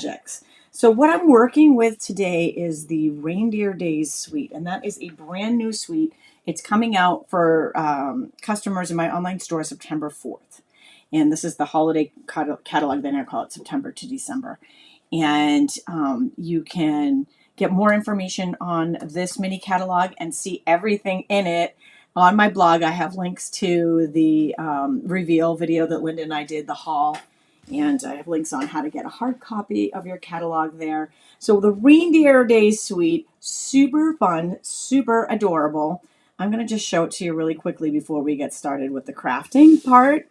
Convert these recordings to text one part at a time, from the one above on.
projects. So what I'm working with today is the Reindeer Days Suite, and that is a brand new suite. It's coming out for customers in my online store September 4th. And this is the holiday catalog, then I call it September to December. And you can get more information on this mini catalog and see everything in it. On my blog, I have links to the reveal video that Linda and I did, the haul. And I have links on how to get a hard copy of your catalog there. So the Reindeer Days Suite, super fun, super adorable. I'm going to just show it to you really quickly before we get started with the crafting part,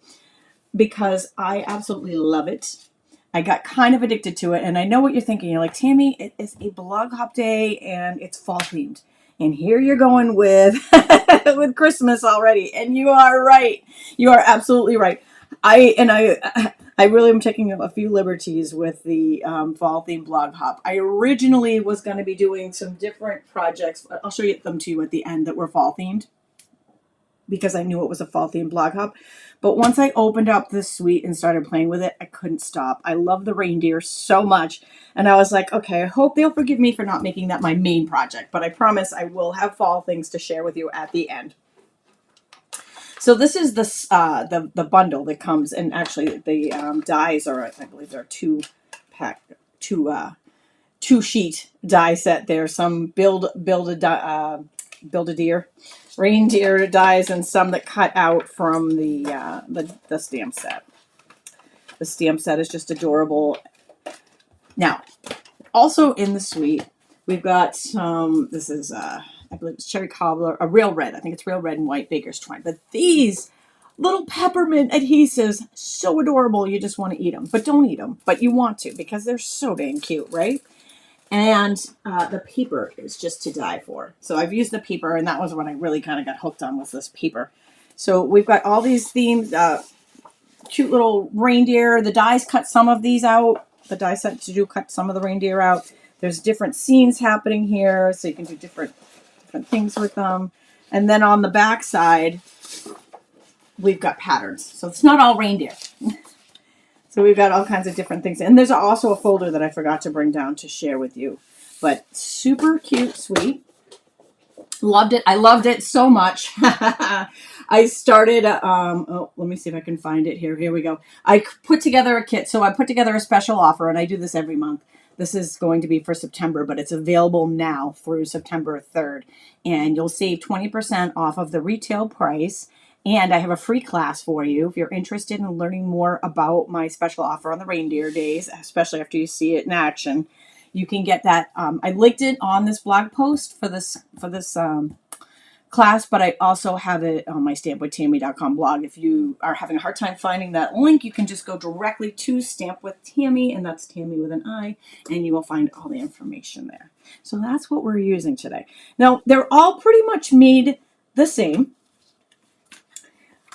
because I absolutely love it. I got kind of addicted to it, and I know what you're thinking. You're like, Tammy, it is a blog hop day, and it's fall themed. And here you're going with, with Christmas already. And you are right. You are absolutely right. I really am taking a few liberties with the fall themed blog hop. I originally was going to be doing some different projects. I'll show them to you at the end that were fall themed, because I knew it was a fall themed blog hop. But once I opened up this suite and started playing with it, I couldn't stop. I love the reindeer so much. And I was like, okay, I hope they'll forgive me for not making that my main project. But I promise I will have fall things to share with you at the end. So this is the bundle that comes, and actually the dies are, I believe they're two sheet die set. There's some build a deer reindeer dies, and some that cut out from the stamp set. The stamp set is just adorable. Now, also in the suite, we've got some. This is I believe it's cherry cobbler, a real red. I think it's real red and white baker's twine. But these little peppermint adhesives, so adorable. You just want to eat them, but don't eat them. But you want to, because they're so dang cute, right? And the paper is just to die for. So I've used the paper, and that was what I really kind of got hooked on, was this paper. So we've got all these themes, cute little reindeer. The dies cut some of these out. The die set to do cut some of the reindeer out. There's different scenes happening here, so you can do different things with them. And then on the back side, we've got patterns. So it's not all reindeer. So we've got all kinds of different things. And there's also a folder that I forgot to bring down to share with you. But super cute, sweet. Loved it. I loved it so much. I started, let me see if I can find it here. Here we go. I put together a kit. So I put together a special offer, and I do this every month. This is going to be for September, but it's available now through September 3rd. And you'll save 20% off of the retail price. And I have a free class for you if you're interested in learning more about my special offer on the Reindeer Days, especially after you see it in action. You can get that. I linked it on this blog post for this class, but I also have it on my stampwithtami.com blog. If you are having a hard time finding that link, you can just go directly to Stamp with Tami, and that's Tami with an I, and you will find all the information there. So that's what we're using today. Now, they're all pretty much made the same.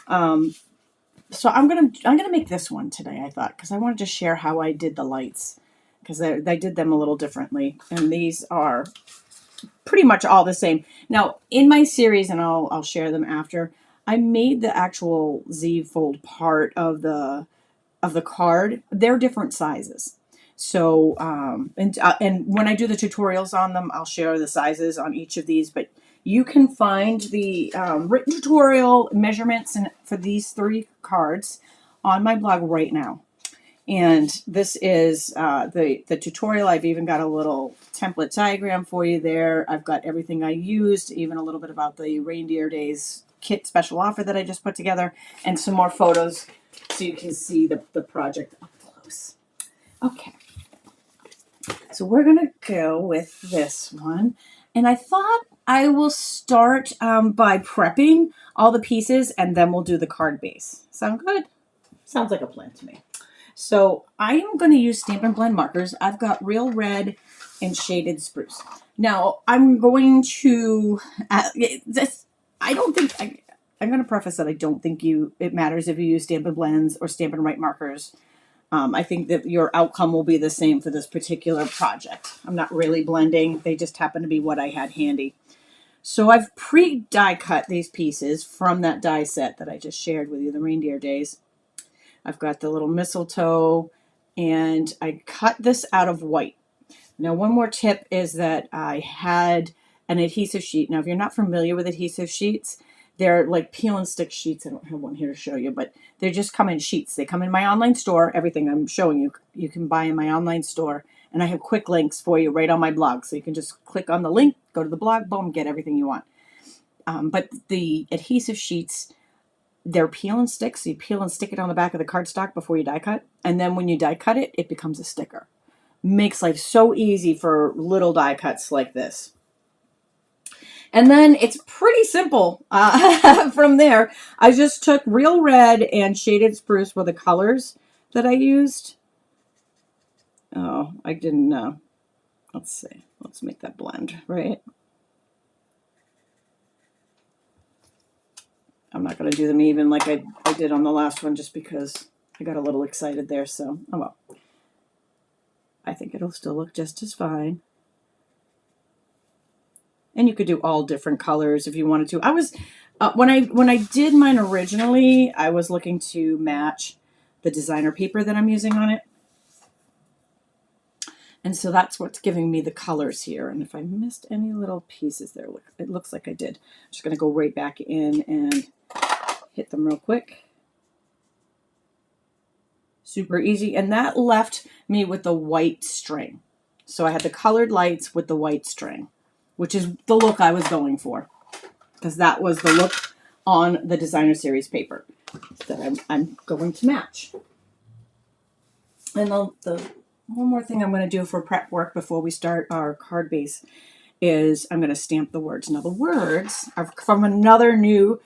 So I'm gonna make this one today, I thought, because I wanted to share how I did the lights, because I did them a little differently, and these are pretty much all the same. Now, in my series, and I'll share them after, I made the actual Z Fold part of the card. They're different sizes. So, and when I do the tutorials on them, I'll share the sizes on each of these, but you can find the written tutorial measurements for these 3 cards on my blog right now. And this is the tutorial. I've even got a little template diagram for you there. I've got everything I used, even a little bit about the Reindeer Days kit special offer that I just put together, and some more photos so you can see the project up close. Okay, so we're going to go with this one. And I thought I will start by prepping all the pieces, and then we'll do the card base. Sound good? Sounds like a plan to me. So I am going to use Stampin' Blend markers. I've got real red and shaded spruce. Now I'm going to, I'm going to preface that I don't think it matters if you use Stampin' Blends or Stampin' Write markers. I think that your outcome will be the same for this particular project. I'm not really blending. They just happen to be what I had handy. So I've pre-die cut these pieces from that die set that I just shared with you, the Reindeer Days. I've got the little mistletoe and I cut this out of white. Now, one more tip is that I had an adhesive sheet. Now, if you're not familiar with adhesive sheets, they're like peel and stick sheets. I don't have one here to show you, but they just come in sheets. They come in my online store. Everything I'm showing you, you can buy in my online store. And I have quick links for you right on my blog. So you can just click on the link, go to the blog, boom, get everything you want. But the adhesive sheets, they're peel and stick. So you peel and stick it on the back of the cardstock before you die cut. And then when you die cut it, it becomes a sticker. Makes life so easy for little die cuts like this. And then it's pretty simple from there. I just took real red and shaded spruce were the colors that I used. Oh, I didn't know. Let's see. Let's make that blend, right? I'm not going to do them even like I did on the last one just because I got a little excited there. So, oh well. I think it'll still look just as fine. And you could do all different colors if you wanted to. I was when I did mine originally, I was looking to match the designer paper that I'm using on it. And so that's what's giving me the colors here. And if I missed any little pieces there, it looks like I did. I'm just going to go right back in and hit them real quick. Super easy. And that left me with the white string. So I had the colored lights with the white string, which is the look I was going for, because that was the look on the designer series paper that I'm going to match. And the one more thing I'm going to do for prep work before we start our card base is I'm going to stamp the words. Now the words are from another new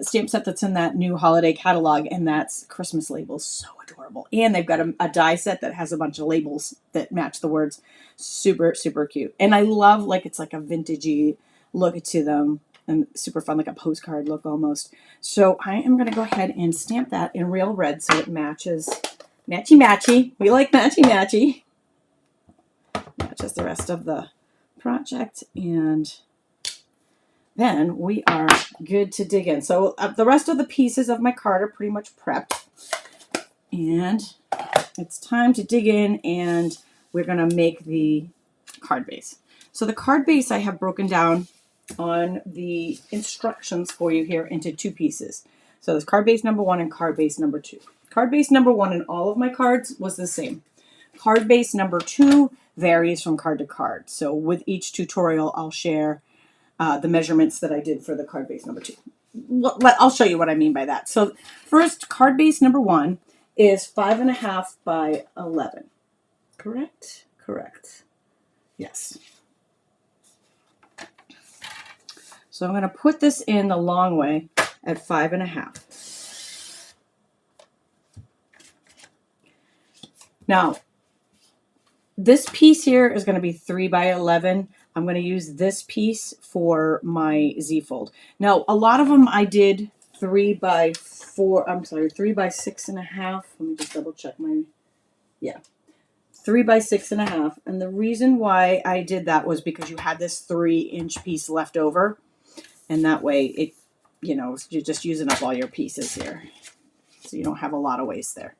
stamp set that's in that new holiday catalog, and that's Christmas labels. So adorable. And they've got a die set that has a bunch of labels that match the words. Super, super cute. And I love, like, it's like a vintagey look to them and super fun, like a postcard look almost. So I am going to go ahead and stamp that in real red so it matches. Matchy matchy. We like matchy matchy. Matches the rest of the project, and then we are good to dig in. So the rest of the pieces of my card are pretty much prepped, and it's time to dig in, and we're going to make the card base. So the card base I have broken down on the instructions for you here into two pieces. So there's card base number 1 and card base number 2. Card base number 1 in all of my cards was the same. Card base number 2 varies from card to card. So with each tutorial, I'll share the measurements that I did for the card base number 2. I'll show you what I mean by that. So first, card base number 1 is 5.5 by 11. Correct? Correct. Yes. So I'm going to put this in the long way at 5.5. Now, this piece here is going to be 3 by 11. I'm going to use this piece for my Z fold. Now, a lot of them I did 3 by 4. I'm sorry, 3 by 6.5. Let me just double check my, yeah, 3 by 6.5. And the reason why I did that was because you had this 3-inch piece left over, and that way it, you know, you're just using up all your pieces here, so you don't have a lot of waste there.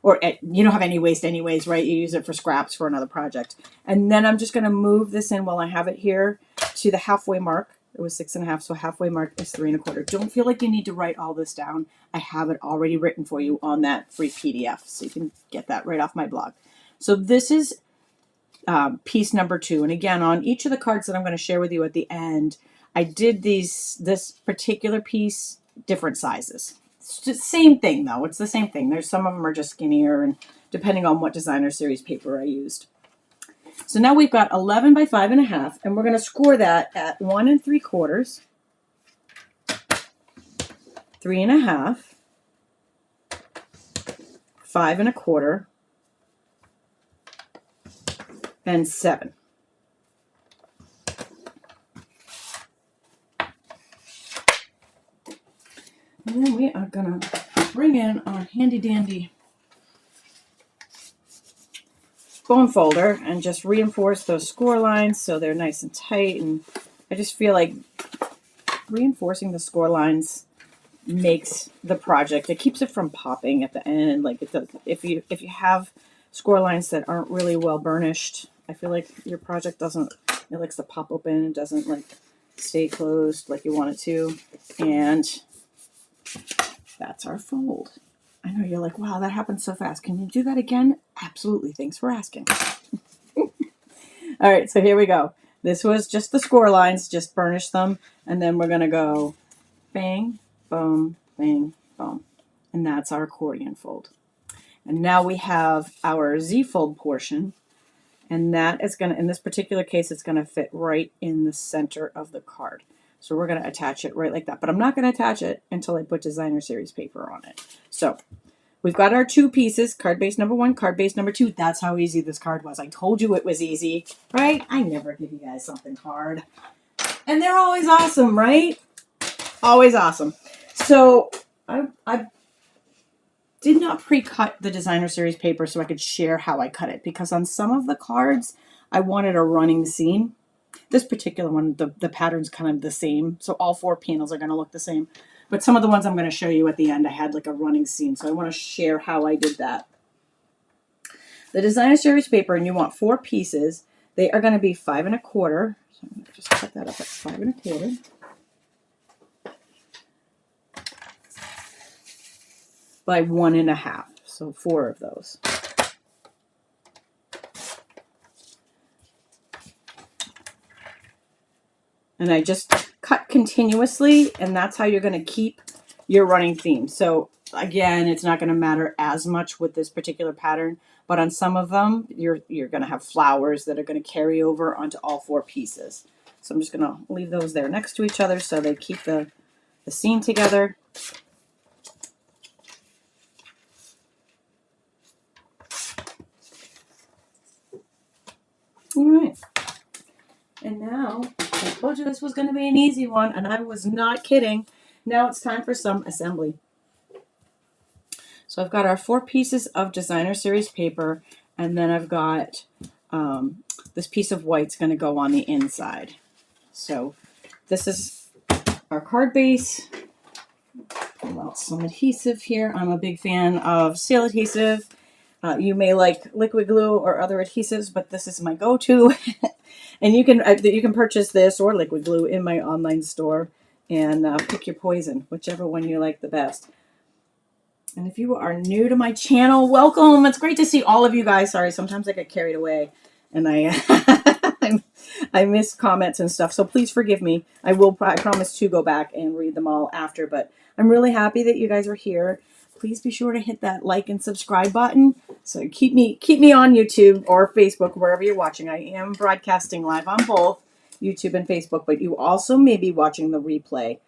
Or you don't have any waste anyways, right? You use it for scraps for another project. And then I'm just going to move this in while I have it here to the halfway mark. It was 6.5, so halfway mark is 3.25. Don't feel like you need to write all this down. I have it already written for you on that free PDF, so you can get that right off my blog. So this is piece number 2. And again, on each of the cards that I'm going to share with you at the end, I did this particular piece different sizes. It's just same thing though. It's the same thing. There's some of them are just skinnier, and depending on what designer series paper I used. So now we've got 11 by 5.5, and we're going to score that at 1 3/4, 3.5, 5 1/4, and 7. And then we are going to bring in our handy dandy bone folder and just reinforce those score lines so they're nice and tight. And I just feel like reinforcing the score lines makes the project, it keeps it from popping at the end like it does. If you have score lines that aren't really well burnished. I feel like your project doesn't, it likes to pop open. It doesn't like stay closed like you want it to. And that's our fold. I know you're like, wow, that happened so fast. Can you do that again? Absolutely. Thanks for asking. All right, so here we go. This was just the score lines, just burnish them. And then we're going to go bang, boom, bang, boom. And that's our accordion fold. And now we have our Z fold portion. And that is going to, in this particular case, it's going to fit right in the center of the card. So we're going to attach it right like that. But I'm not going to attach it until I put designer series paper on it. So we've got our two pieces, card base number 1, card base number 2. That's how easy this card was. I told you it was easy, right? I never give you guys something hard. And they're always awesome, right? Always awesome. So I did not pre-cut the designer series paper so I could share how I cut it, because on some of the cards, I wanted a running scene. This particular one, the pattern's kind of the same. So all 4 panels are going to look the same. But some of the ones I'm going to show you at the end, I had like a running scene. So I want to share how I did that. The designer series paper, and you want 4 pieces. They are going to be 5 1/4. So I'm going to just cut that up at 5 1/4. By 1 1/2. So 4 of those. And I just cut continuously, and that's how you're going to keep your running theme. So again, it's not going to matter as much with this particular pattern, but on some of them, you're going to have flowers that are going to carry over onto all 4 pieces. So I'm just going to leave those there next to each other so they keep the scene together. All right. And now, I told you this was going to be an easy one, and I was not kidding. Now it's time for some assembly. So I've got our 4 pieces of designer series paper, and then I've got this piece of white's going to go on the inside. So this is our card base. Pull out some adhesive here. I'm a big fan of seal adhesive. You may like liquid glue or other adhesives, but this is my go-to. And you can purchase this or liquid glue in my online store, and pick your poison, whichever one you like the best. And if you are new to my channel, welcome. It's great to see all of you guys. Sorry, sometimes I get carried away and I miss comments and stuff. So please forgive me. I promise to go back and read them all after, but I'm really happy that you guys are here. Please be sure to hit that like and subscribe button. So keep me on YouTube or Facebook, wherever you're watching. I am broadcasting live on both YouTube and Facebook, but you also may be watching the replay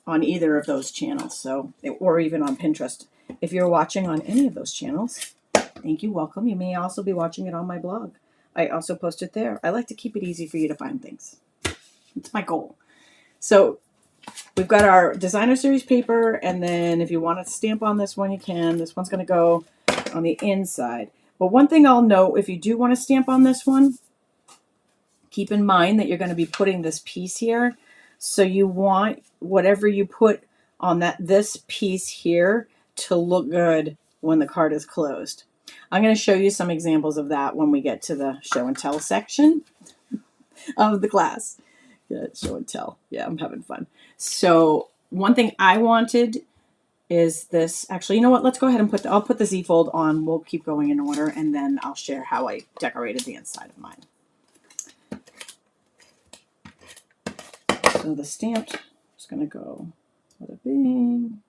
on either of those channels, so, or even on Pinterest. If you're watching on any of those channels, thank you, welcome. You may also be watching it on my blog. I also post it there. I like to keep it easy for you to find things. It's my goal. So we've got our designer series paper, and then if you want to stamp on this one, you can. This one's going to go on the inside. But one thing I'll note, if you do want to stamp on this one, keep in mind that you're going to be putting this piece here. So you want whatever you put on this piece here to look good when the card is closed. I'm going to show you some examples of that when we get to the show and tell section of the class. Yeah, show and tell. Yeah, I'm having fun. So one thing I wanted is this. Actually, you know what? Let's go ahead and I'll put the Z fold on. We'll keep going in order, and then I'll share how I decorated the inside of mine. So the stamped is going to go with a bing.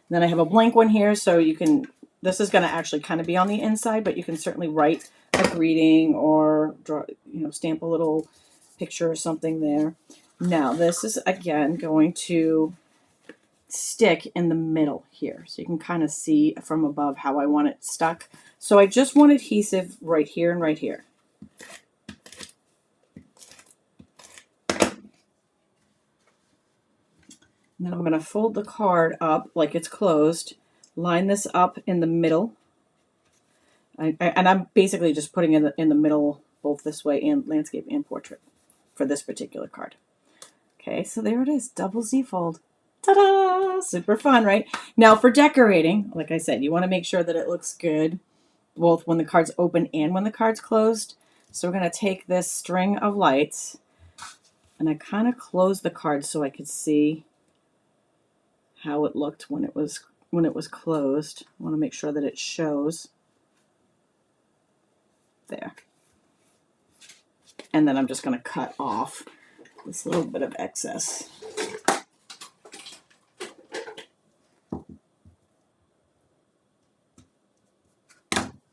Then I have a blank one here, so you can, this is going to actually kind of be on the inside, but you can certainly write a greeting or draw, stamp a little picture or something there. Now this is again going to stick in the middle here, so you can kind of see from above how I want it stuck. So I just want adhesive right here and right here. And then I'm going to fold the card up like it's closed, line this up in the middle. And I'm basically just putting it in the middle, both this way and landscape and portrait for this particular card. Okay, so there it is, double Z fold. Ta-da! Super fun, right? Now for decorating, like I said, you want to make sure that it looks good. both when the card's open and when the card's closed. So we're going to take this string of lights, and I kind of closed the card so I could see how it looked when it was closed. I want to make sure that it shows there. And then I'm just going to cut off this little bit of excess.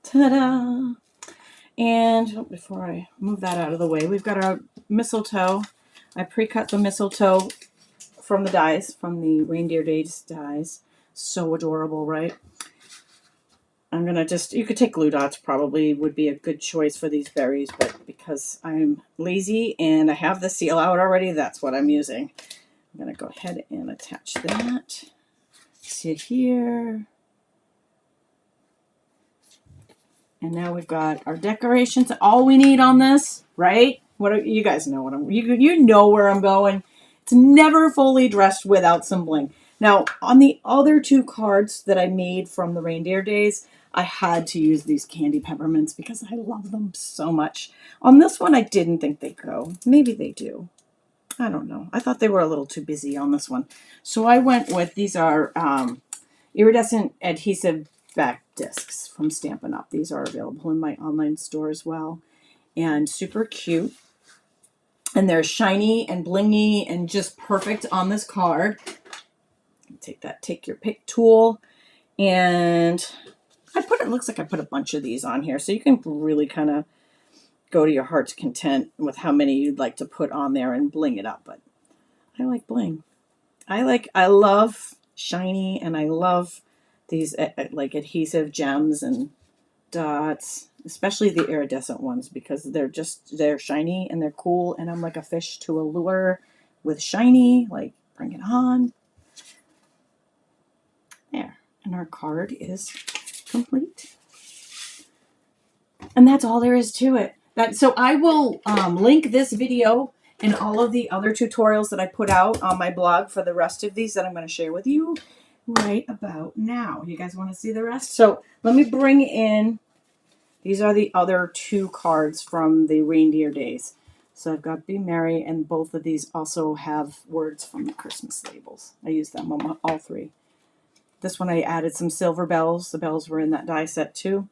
Ta-da! And before I move that out of the way, we've got our mistletoe. I pre-cut the mistletoe from the dies, from the Reindeer Days dies. So adorable, right? I'm going to just, you could take glue dots, probably would be a good choice for these berries, but because I'm lazy and I have the seal out already, that's what I'm using. I'm going to go ahead and attach that to here. And now we've got our decorations. All we need on this, right? You guys know what you know where I'm going. It's never fully dressed without some bling. Now, on the other two cards that I made from the Reindeer Days, I had to use these candy peppermints because I love them so much. On this one, I didn't think they'd go. Maybe they do. I don't know. I thought they were a little too busy on this one. So I went with, these are iridescent adhesive back discs from Stampin' Up. These are available in my online store as well. And super cute. And they're shiny and blingy and just perfect on this card. Take your pick tool. And it looks like I put a bunch of these on here. So you can really kind of go to your heart's content with how many you'd like to put on there and bling it up. But I like bling. I love shiny, and I love these like adhesive gems and dots, especially the iridescent ones, because they're shiny and they're cool, and I'm like a fish to a lure with shiny. Like, bring it on. There. And our card is complete. And that's all there is to it. So I will link this video and all of the other tutorials that I put out on my blog for the rest of these that I'm going to share with you right about now. You guys want to see the rest? So let me bring in, these are the other two cards from the Reindeer Days. So I've got Be Merry, and both of these also have words from the Christmas labels. I use them on all three. This one I added some silver bells. The bells were in that die set too.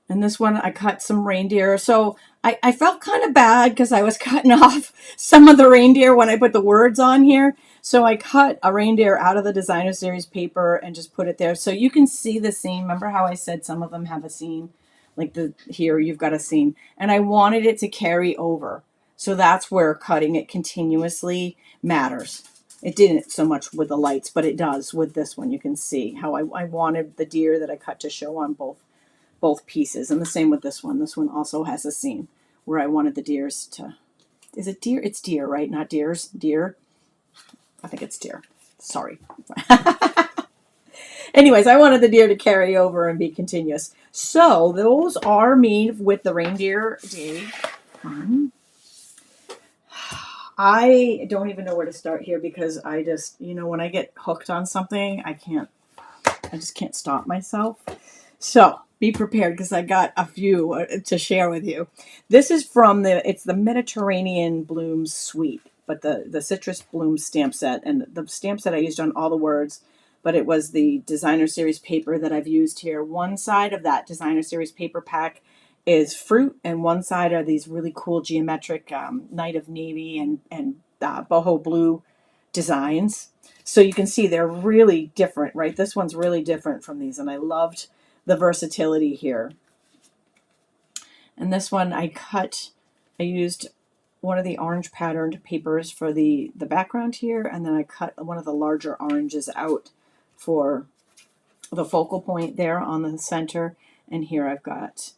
And this one I cut some reindeer. So I felt kind of bad because I was cutting off some of the reindeer when I put the words on here. So I cut a reindeer out of the designer series paper and just put it there. So you can see the scene. Remember how I said some of them have a scene? Like here you've got a scene. And I wanted it to carry over. So that's where cutting it continuously matters. It didn't so much with the lights, but it does with this one. You can see how I wanted the deer that I cut to show on both pieces. And the same with this one. This one also has a scene where I wanted the deers to, is it deer? It's deer, right? Not deers. Deer. I think it's deer. Sorry. Anyways, I wanted the deer to carry over and be continuous. So those are me with the Reindeer Day. I don't even know where to start here because I just, when I get hooked on something, I just can't stop myself. So be prepared because I got a few to share with you. This is from it's the Mediterranean Blooms Suite, but the Citrus Blooms stamp set. And the stamp set I used on all the words, but it was the designer series paper that I've used here. One side of that designer series paper pack is fruit, and one side are these really cool geometric Night of Navy and boho blue designs. So you can see they're really different, right? This one's really different from these, and I loved the versatility here. And this one I used one of the orange patterned papers for the background here, and then I cut one of the larger oranges out for the focal point there on the center, and here I've got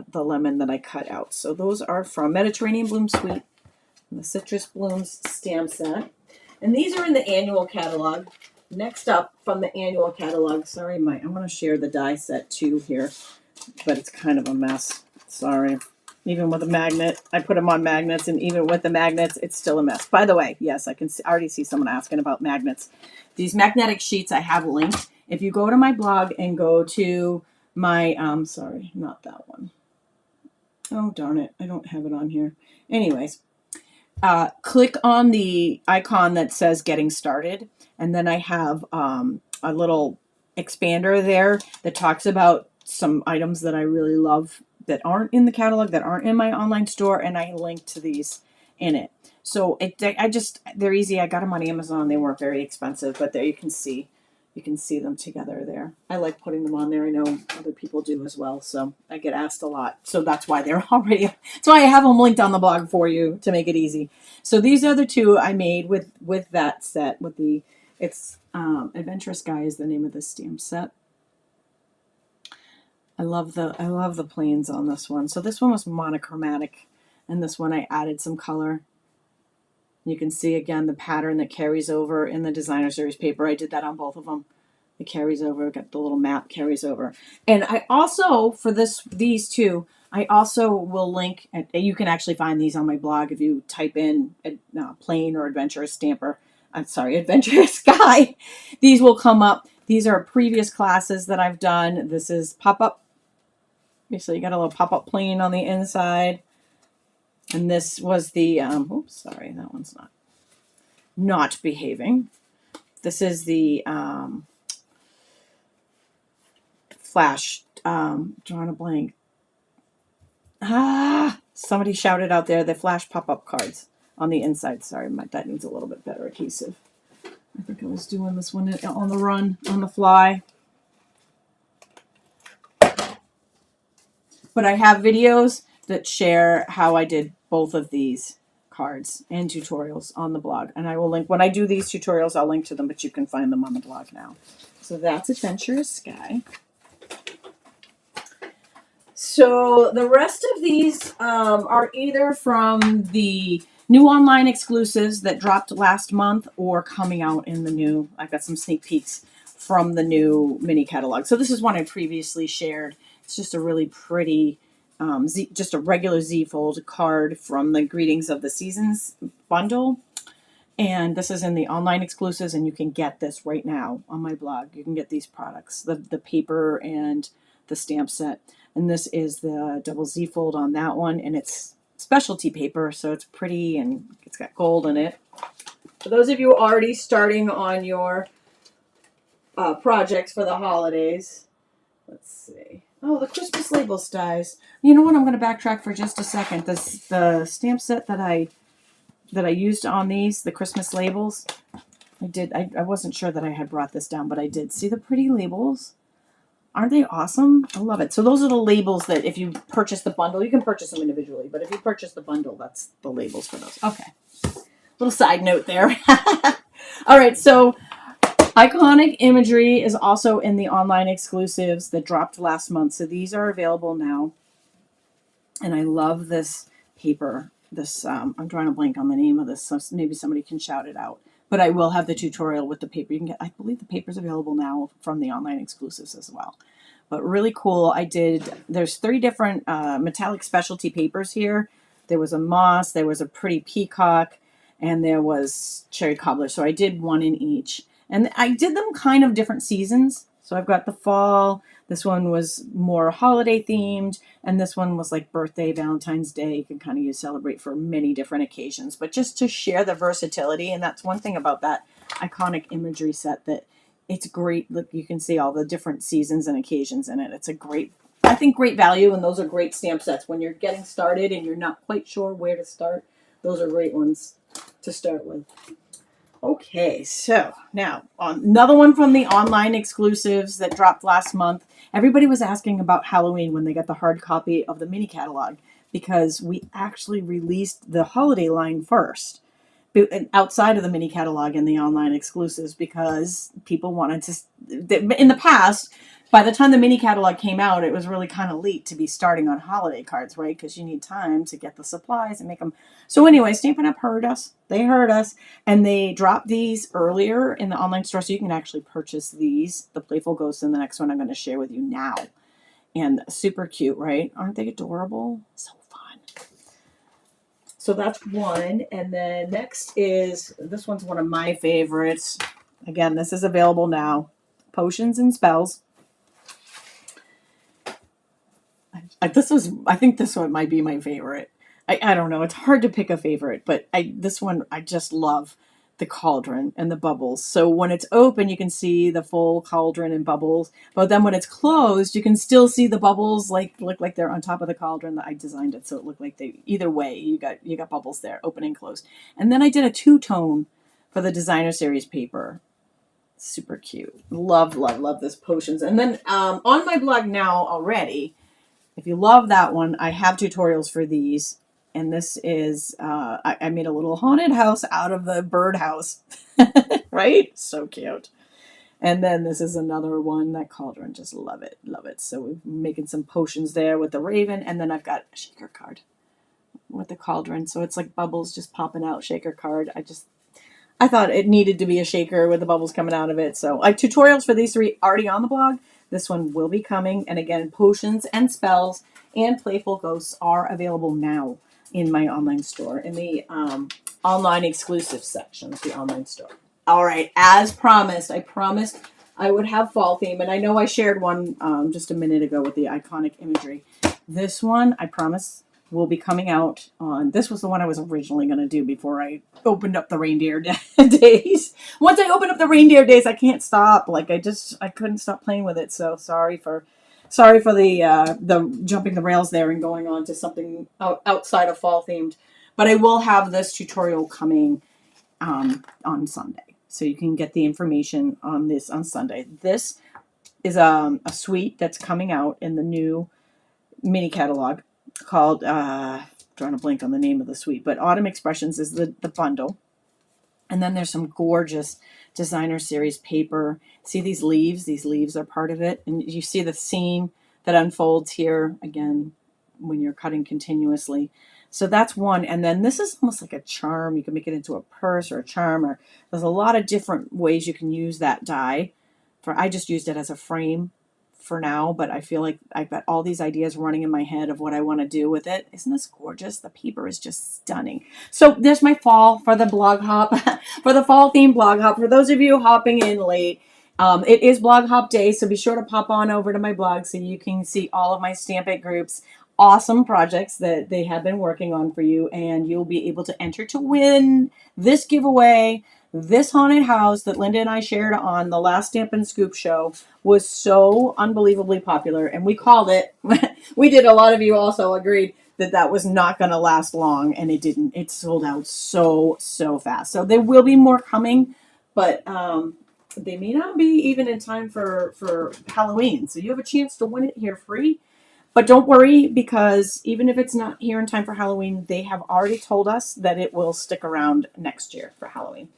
the lemon that I cut out. So those are from Mediterranean Bloom Suite and the Citrus Blooms stamp set. And these are in the annual catalog. Next up from the annual catalog, sorry, I'm going to share the die set too here, but it's kind of a mess. Sorry. Even with a magnet, I put them on magnets, and even with the magnets, it's still a mess. By the way, yes, I already see someone asking about magnets. These magnetic sheets I have linked If you go to my blog and go to my, sorry, not that one. Oh, darn it. I don't have it on here. Anyways, click on the icon that says getting started. And then I have a little expander there that talks about some items that I really love that aren't in the catalog, that aren't in my online store. And I link to these in it. So they're easy. I got them on Amazon. They weren't very expensive, but there you can see them together there. I like putting them on there. I know other people do as well. So I get asked a lot. So that's why they're already, that's why I have them linked on the blog for you to make it easy. So these are the two I made with that set, with the, it's Adventurous Guy is the name of the stamp set. I love the planes on this one. So this one was monochromatic, and this one I added some color. You can see again the pattern that carries over in the designer series paper. I did that on both of them. It carries over, got the little map carries over. And I also, for these two, I also will link, you can actually find these on my blog if you type in plain or adventurous stamper. I'm sorry, adventurous guy. These will come up. These are previous classes that I've done. This is pop-up. So you got a little pop-up plane on the inside. And this was the, oops, sorry, that one's not behaving. This is the flash, drawing a blank. Somebody shouted out there, the flash pop-up cards on the inside. Sorry, that needs a little bit better adhesive. I think I was doing this one on the run, on the fly. But I have videos that share how I did both of these cards and tutorials on the blog. And I will link, when I do these tutorials, I'll link to them, but you can find them on the blog now. So that's Adventurous Guy. So the rest of these are either from the new online exclusives that dropped last month or coming out in the new, I've got some sneak peeks from the new mini catalog. So this is one I previously shared. It's just a really pretty, just a regular Z Fold card from the Greetings of the Seasons bundle. And this is in the online exclusives, and you can get this right now on my blog. You can get these products, the paper and the stamp set. And this is the double Z Fold on that one, and it's specialty paper, so it's pretty and it's got gold in it. For those of you already starting on your projects for the holidays, let's see. Oh, the Christmas labels dies. You know what? I'm going to backtrack for just a second. The stamp set that I used on these, the Christmas labels, I wasn't sure that I had brought this down, but I did. See the pretty labels? Aren't they awesome? I love it. So those are the labels that if you purchase the bundle, you can purchase them individually, but if you purchase the bundle, that's the labels for those. Okay. Little side note there. All right. So Iconic Imagery is also in the online exclusives that dropped last month. So these are available now. And I love this paper. This, I'm drawing a blank on the name of this, so maybe somebody can shout it out. But I will have the tutorial with the paper. You can get, I believe the paper's available now from the online exclusives as well. But really cool. There's 3 different metallic specialty papers here. There was a moss, there was a pretty peacock, and there was cherry cobbler. So I did one in each. And I did them kind of different seasons. So I've got the fall. This one was more holiday themed, and this one was like birthday, Valentine's Day. You can kind of celebrate for many different occasions, but just to share the versatility. And that's one thing about that Iconic Imagery set, that it's great. Look, you can see all the different seasons and occasions in it. It's a great, I think, great value, and those are great stamp sets when you're getting started and you're not quite sure where to start. Those are great ones to start with. Okay, so now another one from the online exclusives that dropped last month. Everybody was asking about Halloween when they got the hard copy of the mini catalog, because we actually released the holiday line first outside of the mini catalog and the online exclusives, because people wanted to, in the past, by the time the mini catalog came out, it was really kind of late to be starting on holiday cards, right? Because you need time to get the supplies and make them. So anyway, Stampin' Up! Heard us. They heard us, and they dropped these earlier in the online store, so you can actually purchase these. The Playful Ghost and the next one I'm going to share with you now. And super cute, right? Aren't they adorable? So fun. So that's one. And then next is, this one's one of my favorites. Again, this is available now. Potions and Spells. I think this one might be my favorite. I don't know. It's hard to pick a favorite, but this one I just love the cauldron and the bubbles. So when it's open, you can see the full cauldron and bubbles. But then when it's closed, you can still see the bubbles look like they're on top of the cauldron. That I designed it so it looked like they either way you got bubbles there, open and closed. And then I did a two-tone for the designer series paper. Super cute. Love, love, love this potions. And then on my blog now already, if you love that one, I have tutorials for these. And this is, I made a little haunted house out of the birdhouse. Right? So cute. And then this is another one, that cauldron. Just love it. Love it. So we're making some potions there with the raven. And then I've got a shaker card with the cauldron. So it's like bubbles just popping out, shaker card. I thought it needed to be a shaker with the bubbles coming out of it. So tutorials for these three already on the blog. This one will be coming. And again, Potions and Spells and Playful Ghosts are available now in my online store, in the online exclusive section of the online store. All right, as promised, I promised I would have fall theme. And I know I shared one just a minute ago with the iconic imagery. This one, I promise, will be coming out on, this was the one I was originally going to do before I opened up the Reindeer Days. Once I open up the Reindeer Days, I can't stop. Like I couldn't stop playing with it. So sorry for the jumping the rails there and going on to something outside of fall themed. But I will have this tutorial coming on Sunday. So you can get the information on this on Sunday. This is a suite that's coming out in the new mini catalog called, drawing a blank on the name of the suite, but Autumn Expressions is the bundle. And then there's some gorgeous designer series paper. See these leaves? These leaves are part of it. And you see the scene that unfolds here, again, when you're cutting continuously. So that's one. And then this is almost like a charm. You can make it into a purse or a charm, or there's a lot of different ways you can use that die. I just used it as a frame for now, but I feel like I've got all these ideas running in my head of what I want to do with it. Isn't this gorgeous? The paper is just stunning. So there's my fall for the blog hop, for the fall theme blog hop. For those of you hopping in late, it is blog hop day, so be sure to pop on over to my blog so you can see all of my Stampin' groups awesome projects that they have been working on for you, and you'll be able to enter to win this giveaway. This haunted house that Linda and I shared on the last Stampin' Scoop show was so unbelievably popular, and we called it. We did. A lot of you also agreed that was not going to last long, and it didn't. It sold out so fast. So there will be more coming, but they may not be even in time for Halloween. So you have a chance to win it here free. But don't worry, because even if it's not here in time for Halloween, they have already told us that it will stick around next year for Halloween.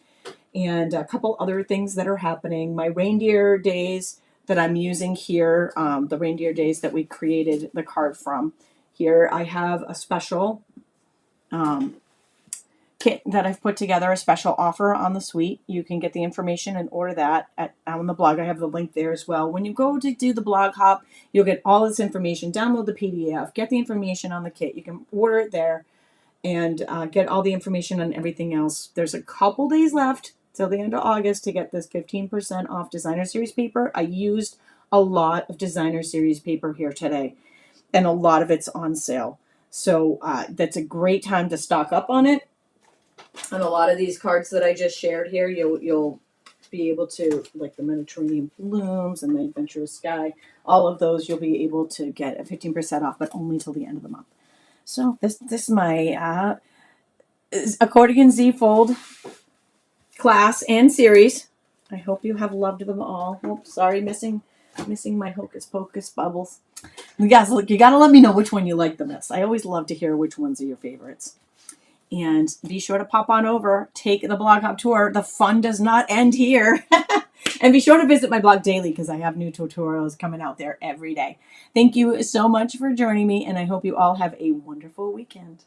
And a couple other things that are happening. My Reindeer Days that I'm using here, the Reindeer Days that we created the card from. Here I have a special kit that I've put together, a special offer on the suite. You can get the information and order that on the blog. I have the link there as well. When you go to do the blog hop, you'll get all this information. Download the PDF, get the information on the kit. You can order it there and get all the information on everything else. There's a couple days left till the end of August to get this 15% off designer series paper. I used a lot of designer series paper here today, and a lot of it's on sale. So that's a great time to stock up on it. And a lot of these cards that I just shared here, you'll be able to, like the Mediterranean Blooms and the Adventurous Sky, all of those you'll be able to get a 15% off, but only till the end of the month. So this is my Accordion Z Fold class and series. I hope you have loved them all. Oops, sorry, missing my Hocus Pocus bubbles. You guys, look, you got to let me know which one you like the best. I always love to hear which ones are your favorites. And be sure to pop on over, take the blog hop tour. The fun does not end here. And be sure to visit my blog daily because I have new tutorials coming out there every day. Thank you so much for joining me, and I hope you all have a wonderful weekend.